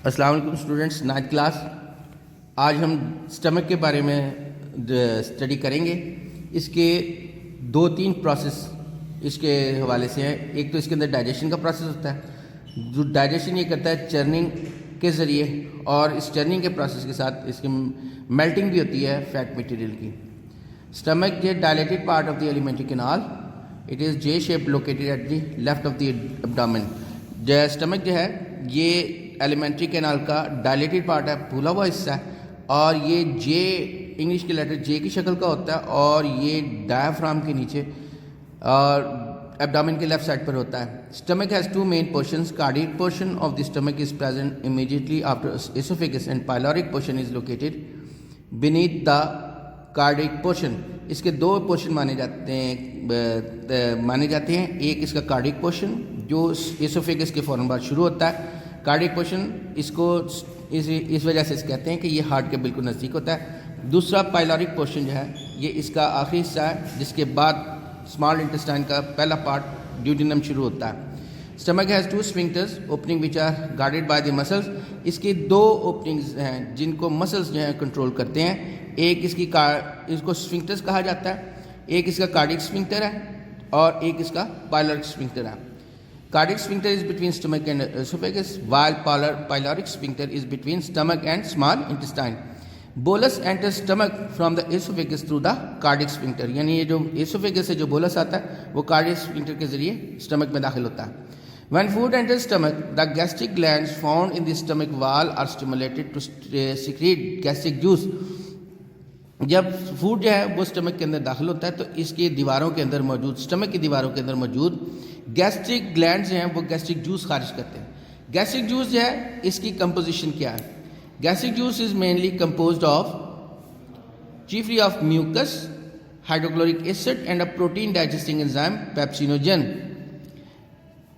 अस्सलाम वालेकुम students, 9th class. आज हम स्टमक के बारे में स्टडी करेंगे। इसके 2-3 प्रोसेस इसके हवाले से हैं। एक तो इसके अंदर डाइजेशन का प्रोसेस होता है, जो डाइजेशन ये करता है चर्निंग के ज़रिए, और इस चर्निंग के प्रोसेस के साथ इसकी मेल्टिंग भी होती है फैट मटेरियल की। स्टमक ये dilated part of the alimentary canal, it is J shape located at the left of the abdomen. जो स्टमक जो है ये एलिमेंट्री कैनाल का डायलेटेड पार्ट है, फूला हुआ हिस्सा है, और ये जे इंग्लिश के लेटर जे की शक्ल का होता है, और ये डायाफ्राम के नीचे और एब्डोमेन के लेफ्ट साइड पर होता है। Stomach has 2 main portions. Cardiac portion of the stomach is present immediately after oesophagus and pyloric portion is located beneath the cardiac portion. इसके 2 पोर्शन माने जाते हैं। एक इसका कार्डियक पोर्शन जो एसोफेगस के फ़ौरन बाद शुरू होता है। कार्डियक पोर्शन इसको इस वजह से कहते हैं कि ये हार्ट के बिल्कुल नज़दीक होता है। दूसरा पाइलोरिक पोर्शन जो है ये इसका आखिरी हिस्सा है, जिसके बाद स्मॉल इंटेस्टाइन का पहला पार्ट ड्यूडेनम शुरू होता है। Stomach has 2 sphincters opening which are guarded by the muscles. इसकी 2 ओपनिंग्स हैं जिनको मसल्स जो हैं कंट्रोल करते हैं। एक इसको स्फिंक्टर्स कहा जाता है, एक इसका कार्डियक स्फिंक्टर है और एक इसका पाइलोरिक स्फिंक्टर है। Cardiac sphincter is between stomach and esophagus, while pyloric sphincter is between stomach and small intestine. Bolus enters stomach from the esophagus through the cardiac sphincter. यानी ये जो esophagus से जो bolus आता है वो cardiac sphincter के जरिए stomach में दाखिल होता है। When food enters stomach, the gastric glands found in the stomach wall are stimulated to secrete gastric juice. जब फूड जो है वो स्टमक के अंदर दाखिल होता है तो इसके दीवारों के अंदर मौजूद, स्टमक की दीवारों के अंदर मौजूद गैस्ट्रिक ग्लैंड्स जो हैं वो गैस्ट्रिक जूस खारिज करते हैं। गैस्ट्रिक जूस जो है इसकी कंपोजिशन क्या है? Gastric juice is mainly composed of chiefly of mucus, hydrochloric acid and a protein digesting enzyme pepsinogen.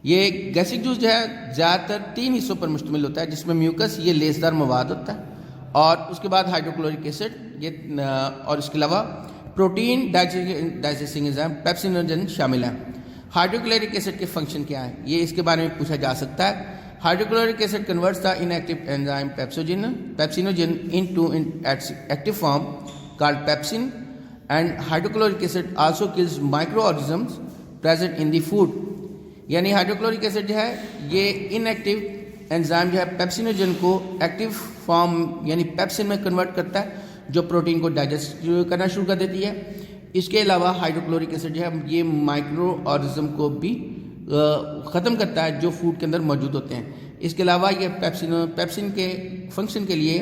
ये गैस्ट्रिक जूस जो है ज़्यादातर 3 हिस्सों पर मुश्तमिल होता है, जिसमें म्यूकस ये लेसदार मवाद होता है, और उसके बाद हाइड्रोक्लोरिक एसिड ये, और इसके अलावा प्रोटीन डाइजेस्टिंग एंजाइम पेप्सिनोजन शामिल है। हाइड्रोक्लोरिक एसिड के फंक्शन क्या है ये इसके बारे में पूछा जा सकता है। Hydrochloric acid converts the inactive enzyme pepsinogen into active form called pepsin, and hydrochloric acid also kills micro organisms present in the food. यानी हाइड्रोक्लोरिक एसिड जो है ये इनएक्टिव एंजाइम जो है पेप्सिनोजन को एक्टिव फॉर्म यानी पेप्सिन में convert करता है, जो प्रोटीन को डाइजेस्ट करना शुरू कर देती है। इसके अलावा हाइड्रोक्लोरिक एसिड जो है ये माइक्रो ऑर्गेनिज्म को भी ख़त्म करता है जो फूड के अंदर मौजूद होते हैं। इसके अलावा ये पेप्सिन के फंक्शन के लिए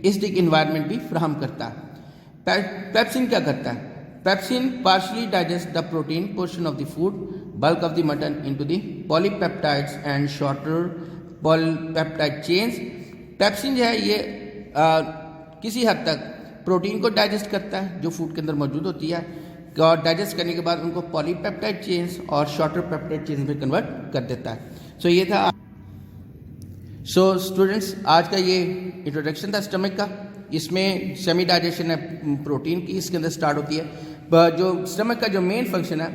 एसिडिक इन्वायरमेंट भी फ्राहम करता है। पेप्सिन क्या करता है? Pepsin partially digest the protein portion of the food bulk of the mutton into the polypeptides and shorter polypeptide chains. Pepsin जो है ये किसी हद तक प्रोटीन को डाइजेस्ट करता है जो फूड के अंदर मौजूद होती है, और डाइजेस्ट करने के बाद उनको पॉलीपेप्टाइड चेन्स और शॉर्टर पेप्टाइड चेन्स में कन्वर्ट कर देता है। सो ये था। सो स्टूडेंट्स, आज का ये इंट्रोडक्शन था स्टमक का। इसमें सेमी डाइजेशन है प्रोटीन की, इसके अंदर स्टार्ट होती है। जो स्टमक का जो मेन फंक्शन है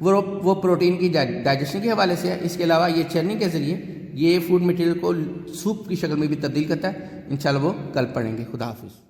वो प्रोटीन की डाइजेशन के हवाले से है। इसके अलावा ये चर्निंग के ज़रिए ये फूड मटेरियल को सूप की शक्ल में भी तब्दील करता है। इंशाल्लाह वो कल पढ़ेंगे। खुदा हाफिज़।